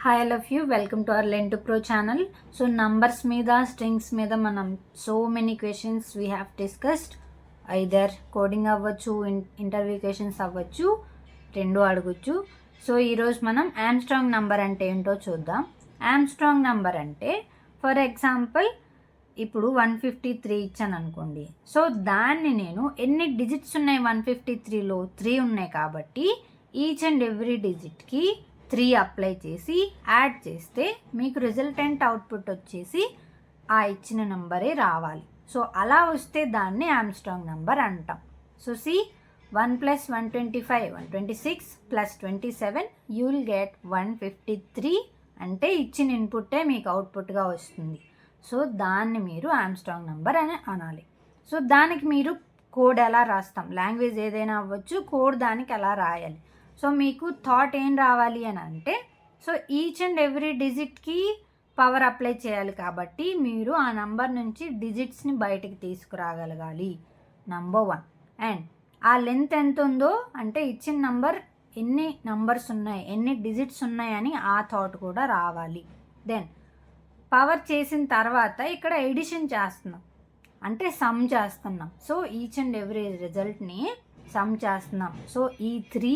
Hi all of you, welcome to our learn to pro channel. So numbers మీద strings మీద మనం so many questions we have discussed. Either coding అవ్వచ్చు, interview questions అవ్వచ్చు, రెండు అడగచ్చు. So ఈరోజు మనం ఆమ్స్ట్రాంగ్ నంబర్ అంటే ఏంటో చూద్దాం. ఆమ్స్ట్రాంగ్ నంబర్ అంటే ఫర్ ఎగ్జాంపుల్ ఇప్పుడు 153 ఇచ్చాను అనుకోండి. సో దాన్ని నేను ఎన్ని డిజిట్స్ ఉన్నాయి, 153లో 3 ఉన్నాయి కాబట్టి ఈచ్ అండ్ ఎవ్రీ డిజిట్కి 3 అప్లై చేసి యాడ్ చేస్తే మీకు రిజల్టెంట్ అవుట్పుట్ వచ్చేసి ఆ ఇచ్చిన నంబరే రావాలి. సో అలా వస్తే దాన్ని ఆమ్స్ట్రాంగ్ నంబర్ అంటాం. So see 1 + 125 126 + 27 you will get 153 అంటే ఇచ్చిన ఇన్పుట్టే మీకు అవుట్పుట్గా వస్తుంది. సో దాన్ని మీరు ఆమ్స్ట్రాంగ్ నంబర్ అని అనాలి. సో దానికి మీరు కోడ్ ఎలా రాస్తాం, లాంగ్వేజ్ ఏదైనా అవ్వచ్చు, కోడ్ దానికి ఎలా రాయాలి. సో మీకు థాట్ ఏం రావాలి అని అంటే, సో ఈచ్ అండ్ ఎవ్రీ డిజిట్కి పవర్ అప్లై చేయాలి కాబట్టి మీరు ఆ నంబర్ నుంచి డిజిట్స్ని బయటికి తీసుకురాగలగాలి, నంబర్ 1. అండ్ ఆ లెంత్ ఎంత ఉందో అంటే ఇచ్చిన నంబర్ ఎన్ని నంబర్స్ ఉన్నాయి, ఎన్ని డిజిట్స్ ఉన్నాయని ఆ థాట్ కూడా రావాలి. దెన్ పవర్ చేసిన తర్వాత ఇక్కడ ఎడిషన్ చేస్తున్నాం అంటే సమ్ చేస్తున్నాం. సో ఈచ్ అండ్ ఎవ్రీ రిజల్ట్ని సమ్ చేస్తున్నాం. సో ఈ 3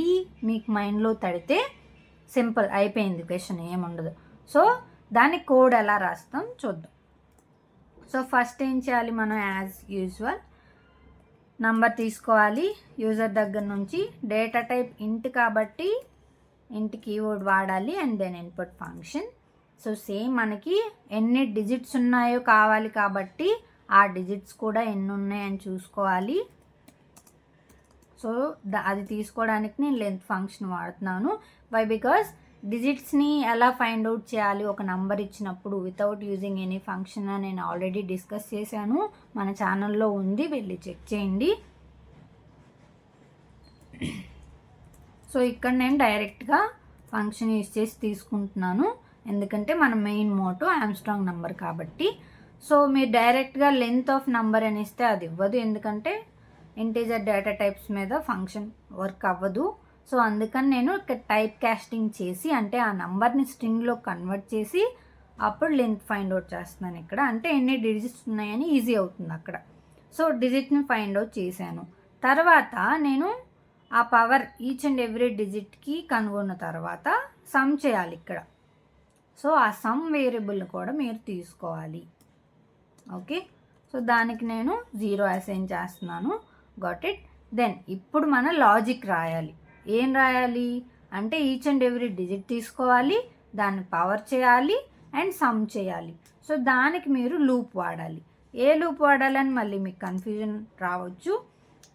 మీకు మైండ్లో తడితే సింపుల్ అయిపోయింది, క్వశ్చన్ ఏముండదు. సో దాని కోడ్ ఎలా రాస్తాం చూద్దాం. సో ఫస్ట్ ఏం చేయాలి, మనం యాజ్ యూజువల్ నంబర్ తీసుకోవాలి యూజర్ దగ్గర నుంచి. డేటా టైప్ ఇంట్ కాబట్టి ఇంట్ కీవర్డ్ వాడాలి and then input function. So same మనకి ఎన్ని డిజిట్స్ ఉన్నాయో కావాలి కాబట్టి ఆ డిజిట్స్ కూడా ఎన్ని ఉన్నాయని చూసుకోవాలి. సో అది తీసుకోవడానికి నేను లెంత్ ఫంక్షన్ వాడుతున్నాను. వై బికాస్ డిజిట్స్ని ఎలా ఫైండ్ అవుట్ చేయాలి ఒక నంబర్ ఇచ్చినప్పుడు వితౌట్ యూజింగ్ ఎనీ ఫంక్షన్ అని నేను ఆల్రెడీ డిస్కస్ చేశాను, మన ఛానల్లో ఉంది, వెళ్ళి చెక్ చేయండి. సో ఇక్కడ నేను డైరెక్ట్గా ఫంక్షన్ యూజ్ చేసి తీసుకుంటున్నాను, ఎందుకంటే మన మెయిన్ మోటో ఆమ్స్ట్రాంగ్ నంబర్ కాబట్టి. సో మీరు డైరెక్ట్గా లెంత్ ఆఫ్ నంబర్ అని ఇస్తే అది ఇవ్వదు, ఎందుకంటే ఇంటీజర్ డేటా టైప్స్ మీద ఫంక్షన్ వర్క్ అవ్వదు. సో అందుకని నేను ఇక్కడ టైప్ కాస్టింగ్ చేసి అంటే ఆ నంబర్ని స్ట్రింగ్లో కన్వర్ట్ చేసి అప్పుడు లెంత్ ఫైండ్ అవుట్ చేస్తున్నాను ఇక్కడ. అంటే ఎన్ని డిజిట్స్ ఉన్నాయని ఈజీ అవుతుంది అక్కడ. సో డిజిట్ని ఫైండ్ అవుట్ చేశాను. తర్వాత నేను ఆ పవర్ ఈచ్ అండ్ ఎవ్రీ డిజిట్కి కనుగొన్న తర్వాత సమ్ చేయాలి ఇక్కడ. సో ఆ సమ్ వేరియబుల్ కూడా మీరు తీసుకోవాలి. ఓకే, సో దానికి నేను 0 అసైన్ చేస్తున్నాను. Got it. దెన్ ఇప్పుడు మన లాజిక్ రాయాలి. ఏం రాయాలి అంటే ఈచ్ అండ్ ఎవ్రీ డిజిట్ తీసుకోవాలి, దాన్ని పవర్ చేయాలి అండ్ సమ్ చేయాలి. సో దానికి మీరు లూప్ వాడాలి. ఏ లూప్ వాడాలని మళ్ళీ మీకు కన్ఫ్యూజన్ రావచ్చు.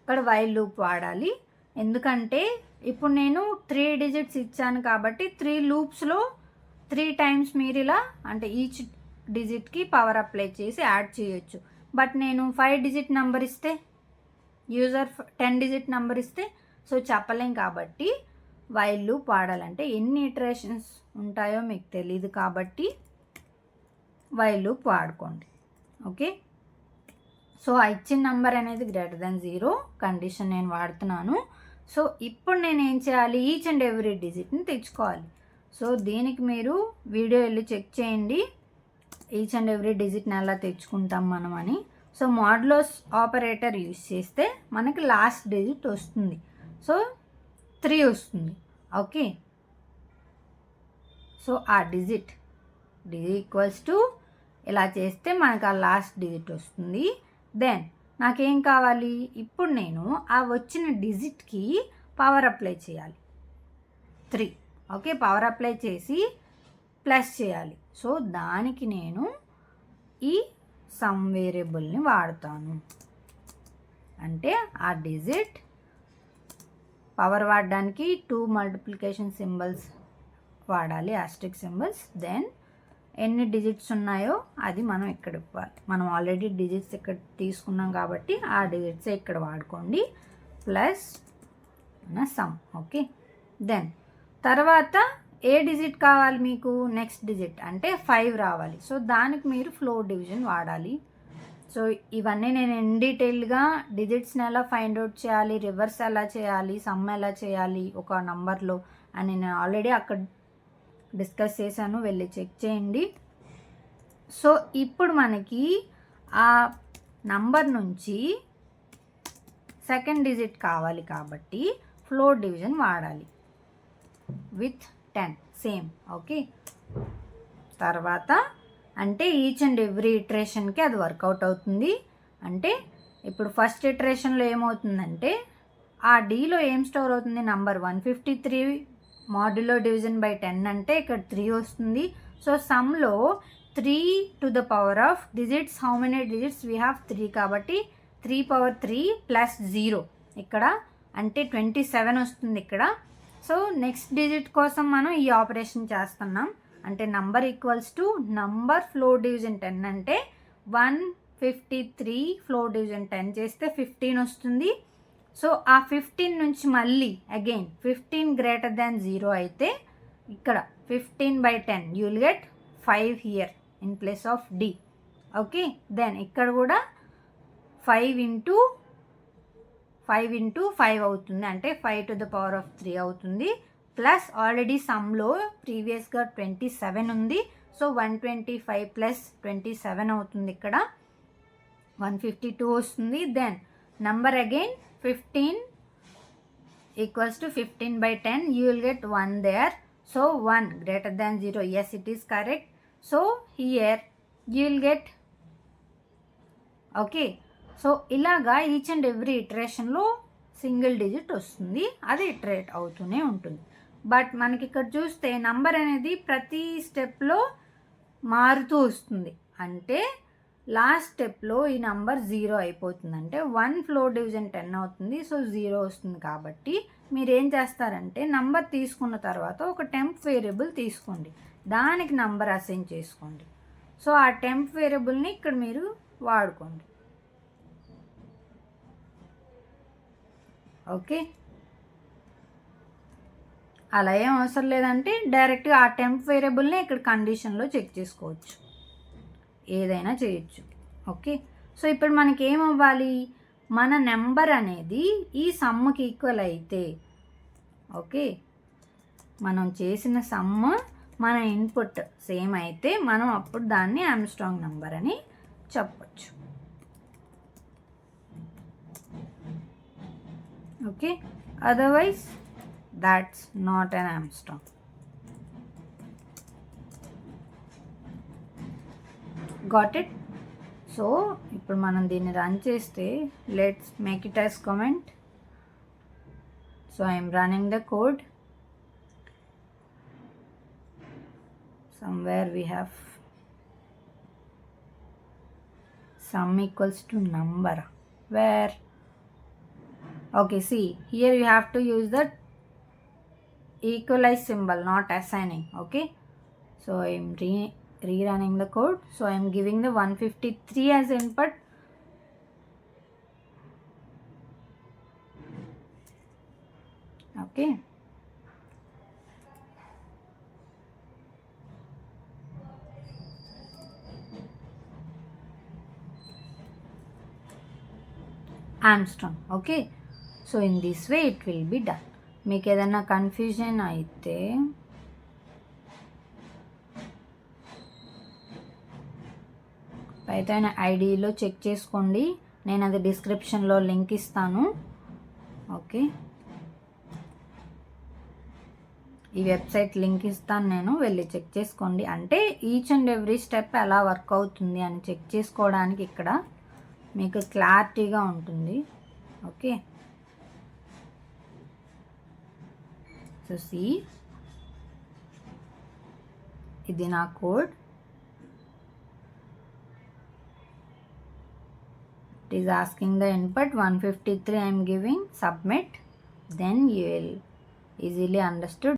ఇక్కడ వైల్ లూప్ వాడాలి, ఎందుకంటే ఇప్పుడు నేను 3 డిజిట్స్ ఇచ్చాను కాబట్టి 3 లూప్స్లో 3 టైమ్స్ మీరు ఇలా అంటే ఈచ్ డిజిట్కి పవర్ అప్లై చేసి యాడ్ చేయొచ్చు. బట్ నేను 5 డిజిట్ నెంబర్ ఇస్తే, యూజర్ 10 డిజిట్ నెంబర్ ఇస్తే సో చెప్పలేం కాబట్టి వైల్ లూప్ వాడాలంటే ఎన్ని ఇటరేషన్స్ ఉంటాయో మీకు తెలియదు కాబట్టి వైల్ లూప్ వాడుకోండి. ఓకే, సో ఆ ఇచ్చిన నెంబర్ అనేది >0 కండిషన్ నేను వాడుతున్నాను. సో ఇప్పుడు నేను ఏం చేయాలి, ఈచ్ అండ్ ఎవ్రీ డిజిట్ని తెచ్చుకోవాలి. సో దీనికి మీరు వీడియో వెళ్ళి చెక్ చేయండి, ఈచ్ అండ్ ఎవ్రీ డిజిట్ని ఎలా తెచ్చుకుంటాం మనం అని. సో మాడ్యులస్ ఆపరేటర్ యూజ్ చేస్తే మనకి లాస్ట్ డిజిట్ వస్తుంది. సో 3 వస్తుంది. ఓకే, సో ఆ డిజిట్ = ఇలా చేస్తే మనకు ఆ లాస్ట్ డిజిట్ వస్తుంది. దెన్ నాకేం కావాలి, ఇప్పుడు నేను ఆ వచ్చిన డిజిట్కి పవర్ అప్లై చేయాలి 3. ఓకే, పవర్ అప్లై చేసి ప్లస్ చేయాలి. సో దానికి నేను ఈ సమ్ వేరియబుల్ని వాడతాను. అంటే ఆ డిజిట్ పవర్ వాడడానికి 2 మల్టిప్లికేషన్ సింబల్స్ వాడాలి, ఆస్ట్రిక్ సింబల్స్. దెన్ ఎన్ని డిజిట్స్ ఉన్నాయో అది మనం ఇక్కడ ఇవ్వాలి. మనం ఆల్రెడీ డిజిట్స్ ఇక్కడ తీసుకున్నాం కాబట్టి ఆ డిజిట్స్ ఇక్కడ వాడుకోండి, ప్లస్ సమ్. ఓకే, దెన్ తర్వాత ఏ డిజిట్ కావాలి మీకు, నెక్స్ట్ డిజిట్ అంటే 5 రావాలి. సో దానికి మీరు ఫ్లోర్ డివిజన్ వాడాలి. సో ఇవన్నీ నేను ఇన్ డీటెయిల్గా డిజిట్స్ని ఎలా ఫైండ్ అవుట్ చేయాలి, రివర్స్ ఎలా చేయాలి, సమ్ ఎలా చేయాలి ఒక నంబర్లో అని నేను ఆల్రెడీ అక్కడ డిస్కస్ చేశాను, వెళ్ళి చెక్ చేయండి. సో ఇప్పుడు మనకి ఆ నంబర్ నుంచి సెకండ్ డిజిట్ కావాలి కాబట్టి ఫ్లోర్ డివిజన్ వాడాలి విత్ 10 సేమ్. ఓకే, తర్వాత అంటే ఈచ్ అండ్ ఎవ్రీ ఇటరేషన్కి అది వర్కౌట్ అవుతుంది. అంటే ఇప్పుడు ఫస్ట్ ఇటరేషన్లో ఏమవుతుందంటే ఆ డీలో ఏం స్టోర్ అవుతుంది, నంబర్ 153 మాడ్యులో డివిజన్ బై 10 అంటే ఇక్కడ 3 వస్తుంది. సో సమ్లో 3 to the power of digits, how many digits we have 3 కాబట్టి 3 power 3 ప్లస్ 0 ఇక్కడ అంటే 27 వస్తుంది ఇక్కడ. సో నెక్స్ట్ డిజిట్ కోసం మనం ఈ ఆపరేషన్ చేస్తున్నాం. అంటే number equals to number floor division 10 అంటే 153 ఫ్లోర్ డివిజన్ 10 చేస్తే 15 వస్తుంది. సో ఆ 15 నుంచి మళ్ళీ అగైన్ 15 గ్రేటర్ దాన్ 0 అయితే ఇక్కడ 15/10 you will get 5 here in place of D. Okay, then ఇక్కడ కూడా 5 into 5 అవుతుంది, అంటే 5 to the power of 3 అవుతుంది. ప్లస్ ఆల్రెడీ సమ్లో ప్రీవియస్గా 27 ఉంది. సో 125 ప్లస్ 27 అవుతుంది, ఇక్కడ 152 వస్తుంది. Then number again 15 equals to 15/10 you will get 1 there. So 1 greater than 0, yes it is correct. So here you will get. Okay, so ఇలాగా each and every ఇటరేషన్లో single digit వస్తుంది, అది iterate అవుతూనే ఉంటుంది. But మనకి ఇక్కడ చూస్తే నంబర్ అనేది ప్రతి స్టెప్లో మారుతూ వస్తుంది. అంటే లాస్ట్ స్టెప్లో ఈ నంబర్ 0 అయిపోతుంది, అంటే 1 ఫ్లోర్ డివిజన్ 10 అవుతుంది. సో 0 వస్తుంది కాబట్టి మీరు ఏం చేస్తారంటే నంబర్ తీసుకున్న తర్వాత ఒక టెంప్ వేరియబుల్ తీసుకోండి, దానికి నంబర్ అసైన్ చేసుకోండి. సో ఆ టెంప్ వేరియబుల్ని ఇక్కడ మీరు వాడుకోండి. ఓకే, అలా ఏం అవసరం లేదంటే డైరెక్ట్గా ఆ టెంప్ వేరియబుల్ని ఇక్కడ కండిషన్లో చెక్ చేసుకోవచ్చు, ఏదైనా చేయొచ్చు. ఓకే, సో ఇప్పుడు మనకి ఏమవ్వాలి, మన నెంబర్ అనేది ఈ సమ్కి ఈక్వల్ అయితే, ఓకే మనం చేసిన సమ్ మన ఇన్పుట్ సేమ్ అయితే మనం అప్పుడు దాన్ని ఆమ్స్ట్రాంగ్ నెంబర్ అని చెప్పచ్చు. Okay, otherwise that's not an Armstrong. Got it? So ఇప్పుడు మనం దీన్ని రన్ చేస్తే let's make it as comment. So I'm running the code. somewhere we have sum equals to number, where okay, see here you have to use the equalize symbol, not assigning. Okay, so I am rerunning the code. So I am giving the 153 as input. Okay, Armstrong. Okay, so in this way it will be done. మీకు ఏదైనా confusion అయితే Python ఐడిలో check చేసుకోండి, నేను అది డిస్క్రిప్షన్లో link ఇస్తాను. Okay, ఈ website link ఇస్తాను నేను, వెళ్ళి చెక్ చేసుకోండి. అంటే ఈచ్ అండ్ ఎవ్రీ స్టెప్ ఎలా వర్క్ అవుతుంది అని చెక్ చేసుకోవడానికి ఇక్కడ మీకు క్లారిటీగా ఉంటుంది. ఓకే, సో see, ఇది నా code. It is asking the input 153 I am giving, submit, then you will easily understood.